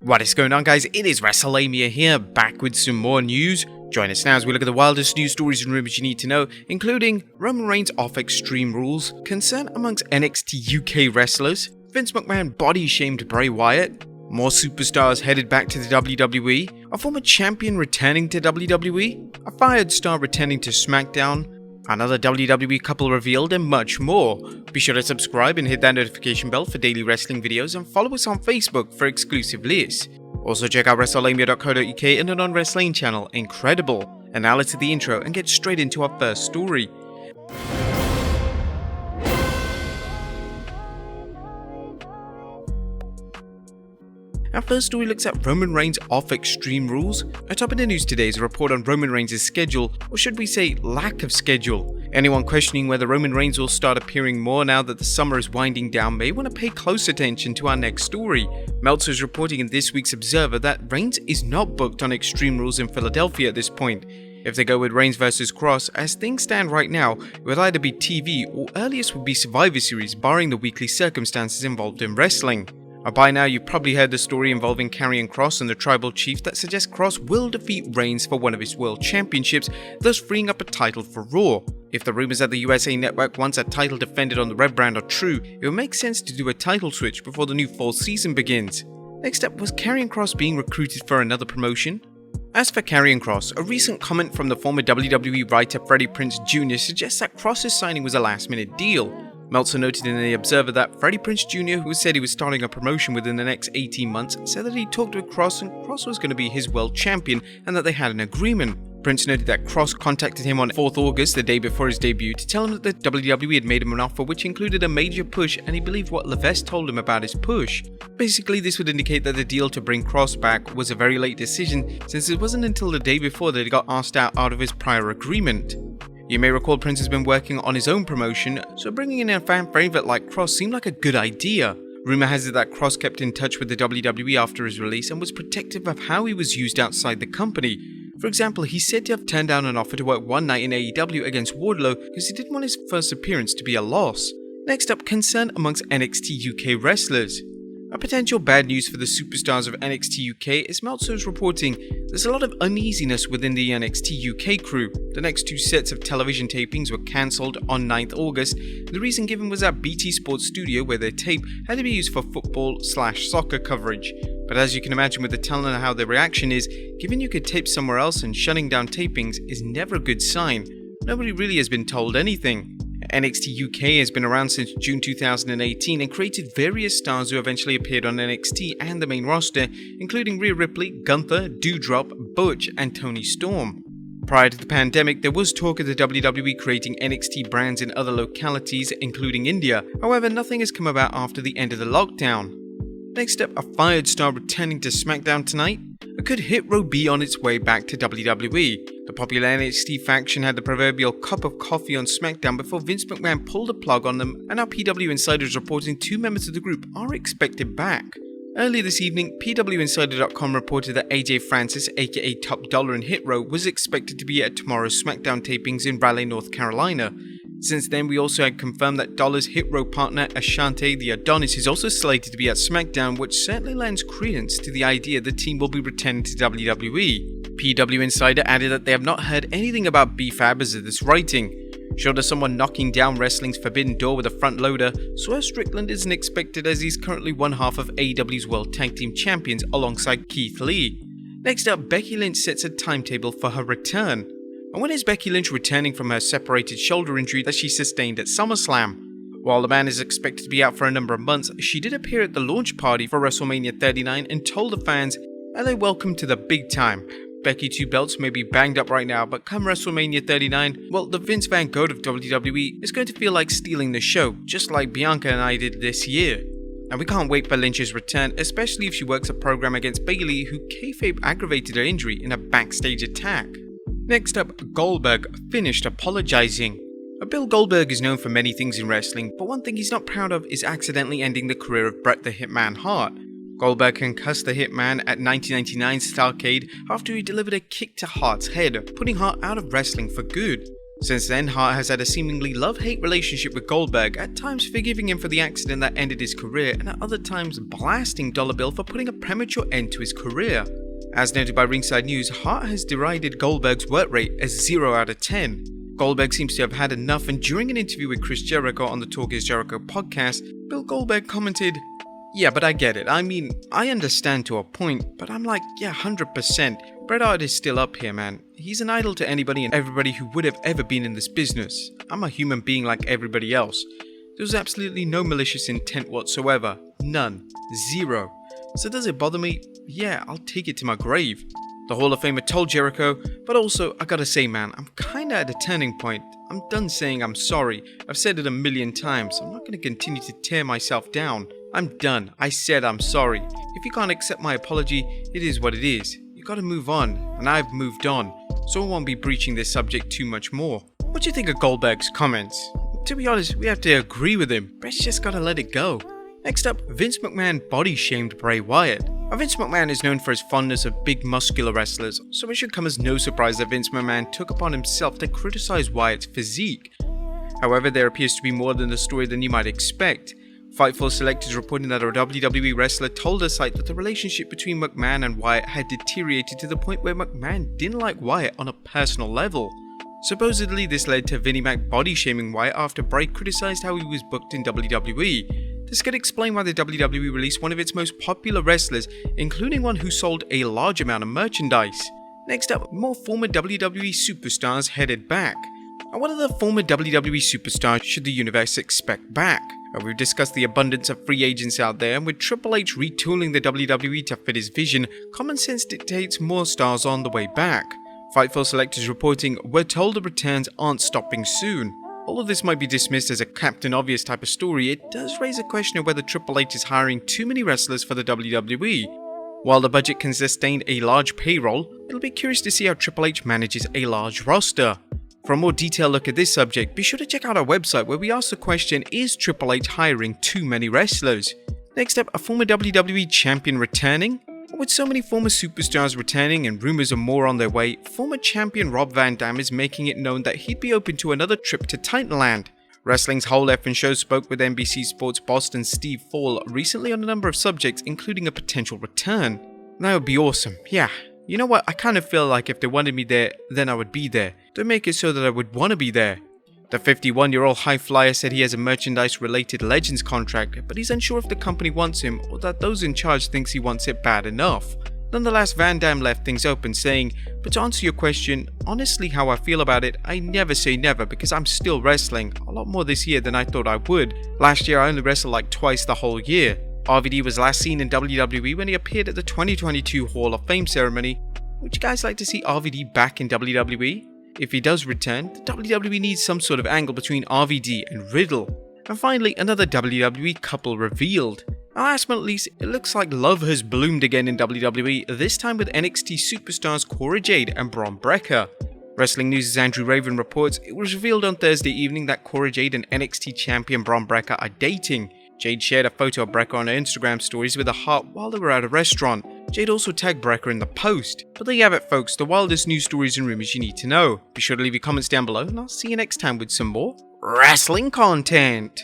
What is going on, guys? It is Wrestlelamia here, back with some more news. Join us now as we look at the wildest news stories and rumors you need to know, including Roman Reigns off Extreme Rules, concern amongst NXT UK wrestlers, Vince McMahon body shamed Bray Wyatt, more superstars headed back to the WWE, a former champion returning to WWE, a fired star returning to Smackdown, another WWE couple revealed, and much more. Be sure to subscribe and hit that notification bell for daily wrestling videos, and follow us on Facebook for exclusive lists. Also check out Wrestlelamia.co.uk and the non-wrestling channel Incredible. And now let's hit the intro and get straight into our first story. Our first story looks at Roman Reigns off Extreme Rules. Atop in the news today is a report on Roman Reigns' schedule, or should we say lack of schedule. Anyone questioning whether Roman Reigns will start appearing more now that the summer is winding down may want to pay close attention to our next story. Meltzer is reporting in this week's Observer that Reigns is not booked on Extreme Rules in Philadelphia at this point. If they go with Reigns vs Kross, as things stand right now, it would either be TV or earliest would be Survivor Series, barring the weekly circumstances involved in wrestling. By now you've probably heard the story involving Karrion Kross and the tribal chief that suggests Kross will defeat Reigns for one of his world championships, thus freeing up a title for Raw. If the rumors that the USA Network wants a title defended on the red brand are true, it would make sense to do a title switch before the new fall season begins. Next up, was Karrion Kross being recruited for another promotion? As for Karrion Kross, a recent comment from the former WWE writer Freddie Prinze Jr. suggests that Kross's signing was a last-minute deal. Meltzer noted in the Observer that Freddie Prinze Jr., who said he was starting a promotion within the next 18 months, said that he talked with Kross and Kross was going to be his world champion and that they had an agreement. Prinze noted that Kross contacted him on 4th August, the day before his debut, to tell him that the WWE had made him an offer which included a major push, and he believed what Levesque told him about his push. Basically, this would indicate that the deal to bring Kross back was a very late decision, since it wasn't until the day before that he got asked out of his prior agreement. You may recall Prinze has been working on his own promotion, so bringing in a fan favourite like Kross seemed like a good idea. Rumour has it that Kross kept in touch with the WWE after his release and was protective of how he was used outside the company. For example, he's said to have turned down an offer to work one night in AEW against Wardlow because he didn't want his first appearance to be a loss. Next up, concern amongst NXT UK wrestlers. A potential bad news for the superstars of NXT UK is Meltzer is reporting there's a lot of uneasiness within the NXT UK crew. The next two sets of television tapings were cancelled on 9th August. The reason given was that BT Sports Studio, where their tape had to be used for football/soccer coverage. But as you can imagine with the talent and how the reaction is, given you could tape somewhere else and shutting down tapings is never a good sign. Nobody really has been told anything. NXT UK has been around since June 2018 and created various stars who eventually appeared on NXT and the main roster, including Rhea Ripley, Gunther, Doudrop, Butch, and Toni Storm. Prior to the pandemic, there was talk of the WWE creating NXT brands in other localities, including India. However, nothing has come about after the end of the lockdown. Next up, a fired star returning to Smackdown tonight? Could Hit Row be on its way back to WWE? The popular NXT faction had the proverbial cup of coffee on Smackdown before Vince McMahon pulled the plug on them, and now PW Insider is reporting two members of the group are expected back. Earlier this evening, PWInsider.com reported that AJ Francis, aka Top Dollar in Hit Row, was expected to be at tomorrow's Smackdown tapings in Raleigh, North Carolina. Since then, we also had confirmed that Dollar's Hit Row partner Ashante the Adonis is also slated to be at Smackdown, which certainly lends credence to the idea the team will be returning to WWE. PW Insider added that they have not heard anything about B-Fab as of this writing. Short of someone knocking down wrestling's forbidden door with a front loader, Swerve Strickland isn't expected as he's currently one half of AEW's World Tag Team Champions alongside Keith Lee. Next up, Becky Lynch sets a timetable for her return. And when is Becky Lynch returning from her separated shoulder injury that she sustained at SummerSlam? While the man is expected to be out for a number of months, she did appear at the launch party for WrestleMania 39 and told the fans, "Hello, welcome to the big time. Becky 2 belts may be banged up right now, but come WrestleMania 39, well, the Vince Van Gogh of WWE is going to feel like stealing the show, just like Bianca and I did this year." And we can't wait for Lynch's return, especially if she works a program against Bayley, who kayfabe aggravated her injury in a backstage attack. Next up, Goldberg finished apologizing. Bill Goldberg is known for many things in wrestling, but one thing he's not proud of is accidentally ending the career of Bret the Hitman Hart. Goldberg concussed the Hitman at 1999's Starrcade after he delivered a kick to Hart's head, putting Hart out of wrestling for good. Since then, Hart has had a seemingly love-hate relationship with Goldberg, at times forgiving him for the accident that ended his career, and at other times blasting Dollar Bill for putting a premature end to his career. As noted by Ringside News, Hart has derided Goldberg's work rate as 0 out of 10. Goldberg seems to have had enough, and during an interview with Chris Jericho on the Talk is Jericho podcast, Bill Goldberg commented, "Yeah, but I get it. I mean, I understand to a point, but I'm like, yeah, 100%. Bret Hart is still up here, man. He's an idol to anybody and everybody who would have ever been in this business. I'm a human being like everybody else. There was absolutely no malicious intent whatsoever. None. Zero. So does it bother me? Yeah, I'll take it to my grave." The Hall of Famer told Jericho, "But also, I gotta say, man, I'm kinda at a turning point. I'm done saying I'm sorry. I've said it a million times. I'm not gonna continue to tear myself down. I'm done. I said I'm sorry. If you can't accept my apology, it is what it is. You gotta move on, and I've moved on, so I won't be breaching this subject too much more." What do you think of Goldberg's comments? To be honest, we have to agree with him. Bret's just gotta let it go. Next up, Vince McMahon body-shamed Bray Wyatt. Now, Vince McMahon is known for his fondness of big muscular wrestlers, so it should come as no surprise that Vince McMahon took upon himself to criticize Wyatt's physique. However, there appears to be more than the story than you might expect. Fightful Select is reporting that a WWE wrestler told the site that the relationship between McMahon and Wyatt had deteriorated to the point where McMahon didn't like Wyatt on a personal level. Supposedly, this led to Vinnie Mac body-shaming Wyatt after Bray criticized how he was booked in WWE. This could explain why the WWE released one of its most popular wrestlers, including one who sold a large amount of merchandise. Next up, more former WWE superstars headed back. Now, what other former WWE superstars should the universe expect back? We've discussed the abundance of free agents out there, and with Triple H retooling the WWE to fit his vision, common sense dictates more stars on the way back. Fightful Select is reporting, "We're told the returns aren't stopping soon." All of this might be dismissed as a Captain Obvious type of story, it does raise a question of whether Triple H is hiring too many wrestlers for the WWE. While the budget can sustain a large payroll, it'll be curious to see how Triple H manages a large roster. For a more detailed look at this subject, be sure to check out our website where we ask the question, is Triple H hiring too many wrestlers? Next up, a former WWE champion returning? With so many former superstars returning and rumors of more on their way, former champion Rob Van Dam is making it known that he'd be open to another trip to Titanland. Wrestling's Whole Effin' Show spoke with NBC Sports Boston Steve Fall recently on a number of subjects, including a potential return. That would be awesome, yeah. You know what, I kind of feel like if they wanted me there, then I would be there. Don't make it so that I would want to be there. The 51-year-old high flyer said he has a merchandise-related Legends contract, but he's unsure if the company wants him or that those in charge thinks he wants it bad enough. Nonetheless, Van Dam left things open, saying, "But to answer your question, honestly how I feel about it, I never say never because I'm still wrestling, a lot more this year than I thought I would. Last year I only wrestled like twice the whole year." RVD was last seen in WWE when he appeared at the 2022 Hall of Fame ceremony. Would you guys like to see RVD back in WWE? If he does return, the WWE needs some sort of angle between RVD and Riddle. And finally, another WWE couple revealed. Now, last but not least, it looks like love has bloomed again in WWE, this time with NXT superstars Cora Jade and Bron Breakker. Wrestling News' Andrew Raven reports it was revealed on Thursday evening that Cora Jade and NXT champion Bron Breakker are dating. Jade shared a photo of Breakker on her Instagram stories with a heart while they were at a restaurant. Jade also tagged Breakker in the post. But there you have it, folks, the wildest news stories and rumors you need to know. Be sure to leave your comments down below, and I'll see you next time with some more wrestling content.